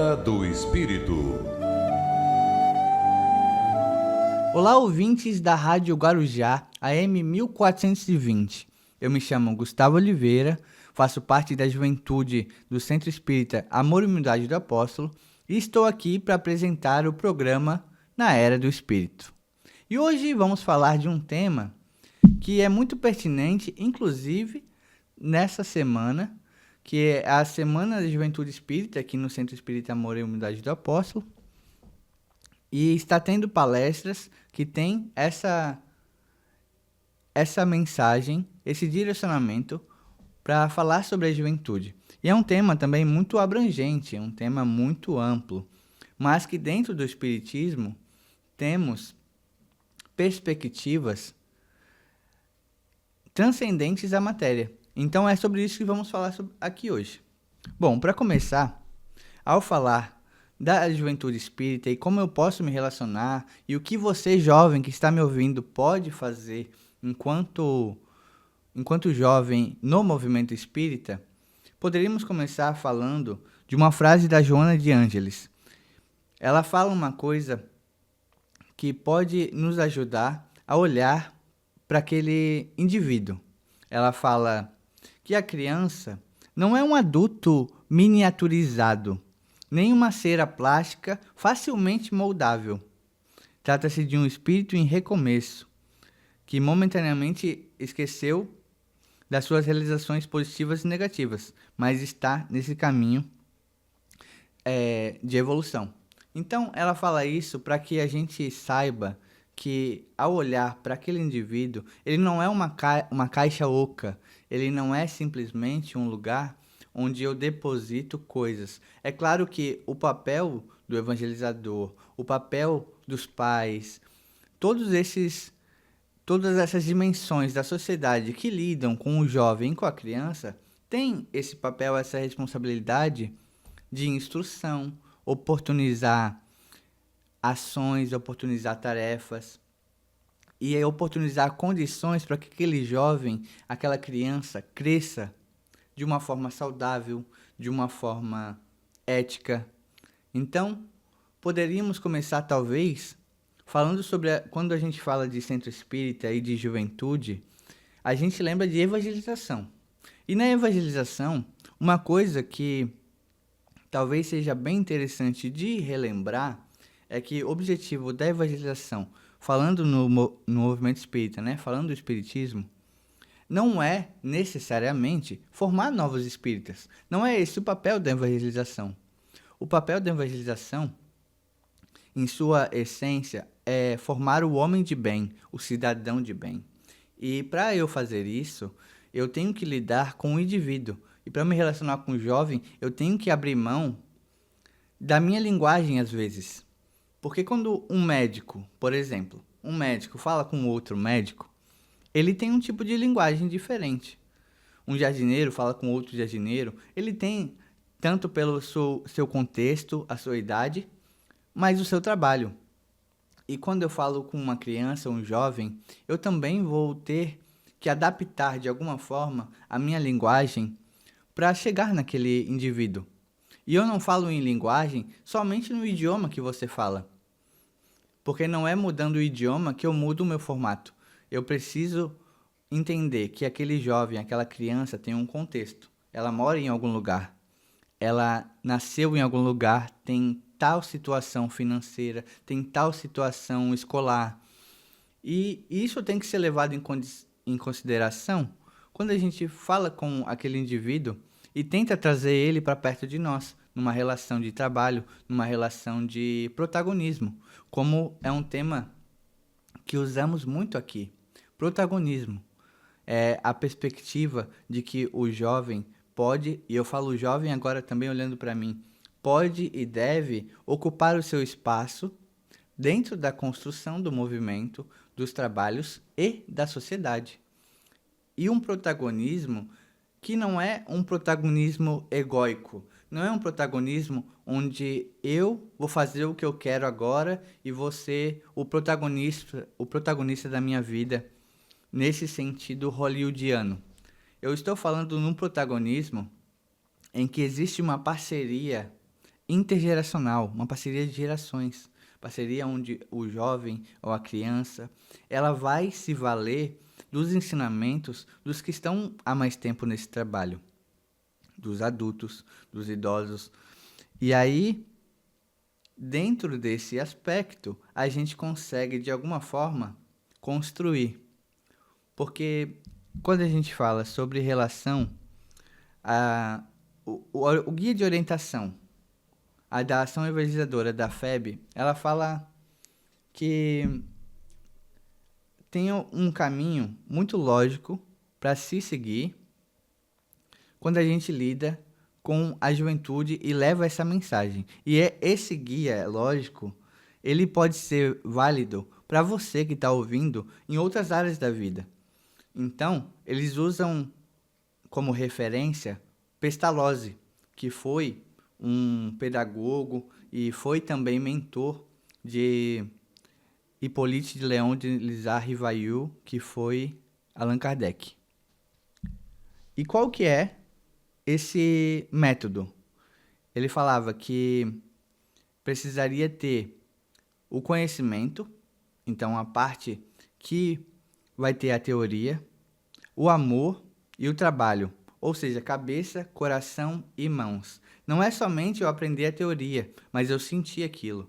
Era do Espírito. Olá, ouvintes da Rádio Guarujá, AM 1420. Eu me chamo Gustavo Oliveira, faço parte da juventude do Centro Espírita Amor e Humildade do Apóstolo e estou aqui para apresentar o programa Na Era do Espírito. E hoje vamos falar de um tema que é muito pertinente, inclusive nessa semana, que é a Semana da Juventude Espírita, aqui no Centro Espírita Amor e Humildade do Apóstolo. E está tendo palestras que têm essa mensagem, esse direcionamento para falar sobre a juventude. E é um tema também muito abrangente, é um tema muito amplo, mas que dentro do Espiritismo temos perspectivas transcendentes à matéria. Então é sobre isso que vamos falar aqui hoje. Bom, para começar, ao falar da juventude espírita e como eu posso me relacionar e o que você, jovem que está me ouvindo, pode fazer enquanto jovem no movimento espírita, poderíamos começar falando de uma frase da Joana de Ângeles. Ela fala uma coisa que pode nos ajudar a olhar para aquele indivíduo. Ela fala que a criança não é um adulto miniaturizado, nem uma cera plástica facilmente moldável. Trata-se de um espírito em recomeço, que momentaneamente esqueceu das suas realizações positivas e negativas, mas está nesse caminho de evolução. Então, ela fala isso para que a gente saiba que, ao olhar para aquele indivíduo, ele não é uma caixa oca, ele não é simplesmente um lugar onde eu deposito coisas. É claro que o papel do evangelizador, o papel dos pais, todas essas dimensões da sociedade que lidam com o jovem e com a criança, tem esse papel, essa responsabilidade de instrução, oportunizar ações, oportunizar tarefas e oportunizar condições para que aquele jovem, aquela criança cresça de uma forma saudável, de uma forma ética. Então, poderíamos começar talvez falando sobre quando a gente fala de centro espírita e de juventude, a gente lembra de evangelização. E na evangelização, uma coisa que talvez seja bem interessante de relembrar é que o objetivo da evangelização, falando no movimento espírita, né, falando do espiritismo, não é necessariamente formar novos espíritas. Não é esse o papel da evangelização. O papel da evangelização, em sua essência, é formar o homem de bem, o cidadão de bem. E para eu fazer isso, eu tenho que lidar com o indivíduo. E para me relacionar com o jovem, eu tenho que abrir mão da minha linguagem às vezes. Porque quando um médico, por exemplo, um médico fala com outro médico, ele tem um tipo de linguagem diferente. Um jardineiro fala com outro jardineiro, ele tem, tanto pelo seu contexto, a sua idade, mas o seu trabalho. E quando eu falo com uma criança, um jovem, eu também vou ter que adaptar de alguma forma a minha linguagem para chegar naquele indivíduo. E eu não falo em linguagem somente no idioma que você fala, porque não é mudando o idioma que eu mudo o meu formato. Eu preciso entender que aquele jovem, aquela criança tem um contexto. Ela mora em algum lugar. Ela nasceu em algum lugar, tem tal situação financeira, tem tal situação escolar. E isso tem que ser levado em consideração quando a gente fala com aquele indivíduo e tenta trazer ele para perto de nós, numa relação de trabalho, numa relação de protagonismo, como é um tema que usamos muito aqui. Protagonismo é a perspectiva de que o jovem pode, e eu falo jovem agora também olhando para mim, pode e deve ocupar o seu espaço dentro da construção do movimento, dos trabalhos e da sociedade. E um protagonismo que não é um protagonismo egóico, não é um protagonismo onde eu vou fazer o que eu quero agora e você o protagonista da minha vida, nesse sentido hollywoodiano. Eu estou falando num protagonismo em que existe uma parceria intergeracional, uma parceria de gerações. Parceria onde o jovem ou a criança, ela vai se valer dos ensinamentos dos que estão há mais tempo nesse trabalho, dos adultos, dos idosos. E aí, dentro desse aspecto, a gente consegue, de alguma forma, construir. Porque quando a gente fala sobre relação, o guia de orientação, a da ação evangelizadora da FEB, ela fala que tem um caminho muito lógico para se seguir quando a gente lida com a juventude e leva essa mensagem. E esse guia lógico, ele pode ser válido para você que está ouvindo em outras áreas da vida. Então, eles usam como referência Pestalozzi, que foi um pedagogo e foi também mentor de Hippolyte de Leon de Lizard Rivail, que foi Allan Kardec. E qual que é esse método? Ele falava que precisaria ter o conhecimento, então a parte que vai ter a teoria, o amor e o trabalho, ou seja, cabeça, coração e mãos. Não é somente eu aprender a teoria, mas eu sentir aquilo.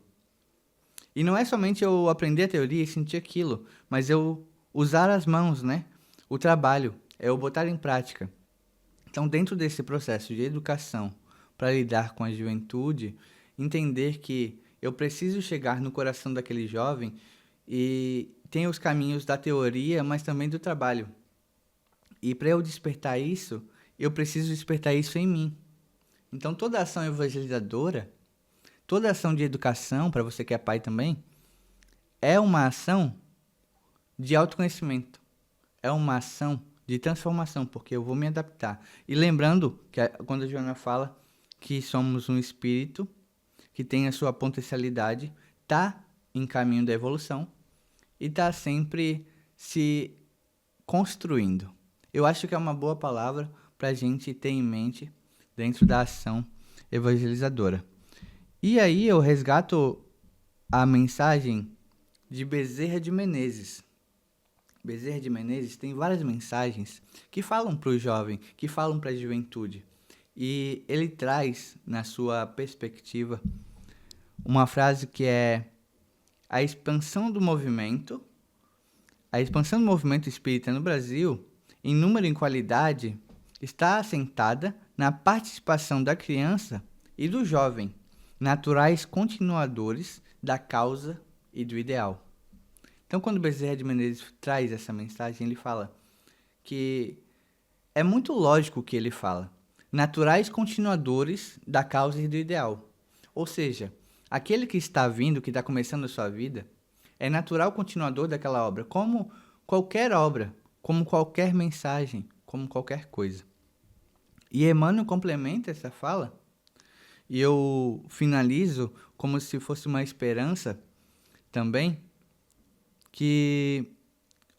E não é somente eu aprender a teoria e sentir aquilo, mas eu usar as mãos, né? O trabalho, é eu botar em prática. Então, dentro desse processo de educação para lidar com a juventude, entender que eu preciso chegar no coração daquele jovem e tem os caminhos da teoria, mas também do trabalho. E para eu despertar isso, eu preciso despertar isso em mim. Então, toda ação evangelizadora, toda ação de educação, para você que é pai também, é uma ação de autoconhecimento. É uma ação de transformação, porque eu vou me adaptar. E lembrando que quando a Joana fala que somos um espírito que tem a sua potencialidade, está em caminho da evolução e está sempre se construindo. Eu acho que é uma boa palavra para a gente ter em mente dentro da ação evangelizadora. E aí eu resgato a mensagem de Bezerra de Menezes. Bezerra de Menezes tem várias mensagens que falam para o jovem, que falam para a juventude. E ele traz, na sua perspectiva, uma frase que é: a expansão do movimento espírita no Brasil, em número e em qualidade, está assentada na participação da criança e do jovem, naturais continuadores da causa e do ideal. Então, quando Bezerra de Menezes traz essa mensagem, ele fala que é muito lógico o que ele fala. Naturais continuadores da causa e do ideal. Ou seja, aquele que está vindo, que está começando a sua vida, é natural continuador daquela obra, como qualquer obra, como qualquer mensagem, como qualquer coisa. E Emmanuel complementa essa fala, e eu finalizo como se fosse uma esperança também, que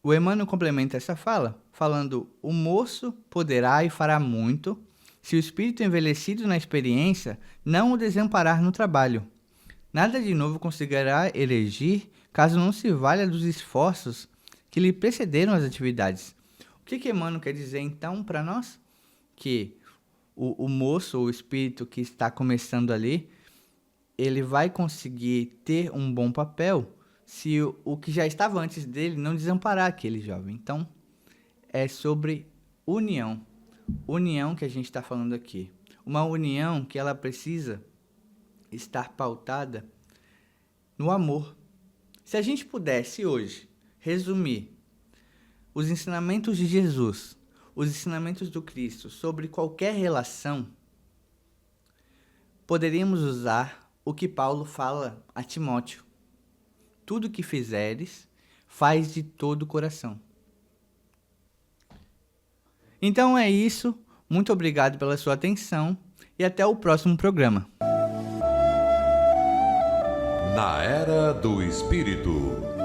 o Emmanuel complementa essa fala, falando: o moço poderá e fará muito, se o espírito envelhecido na experiência não o desamparar no trabalho. Nada de novo conseguirá elegir, caso não se valha dos esforços que lhe precederam as atividades. O que Emmanuel quer dizer, então, para nós? Que o moço, o espírito que está começando ali, ele vai conseguir ter um bom papel se o que já estava antes dele não desamparar aquele jovem. Então, é sobre união. União que a gente está falando aqui. Uma união que ela precisa estar pautada no amor. Se a gente pudesse hoje resumir os ensinamentos de Jesus, os ensinamentos do Cristo sobre qualquer relação, poderíamos usar o que Paulo fala a Timóteo: tudo que fizeres, faz de todo o coração. Então é isso. Muito obrigado pela sua atenção e até o próximo programa. Na Era do Espírito.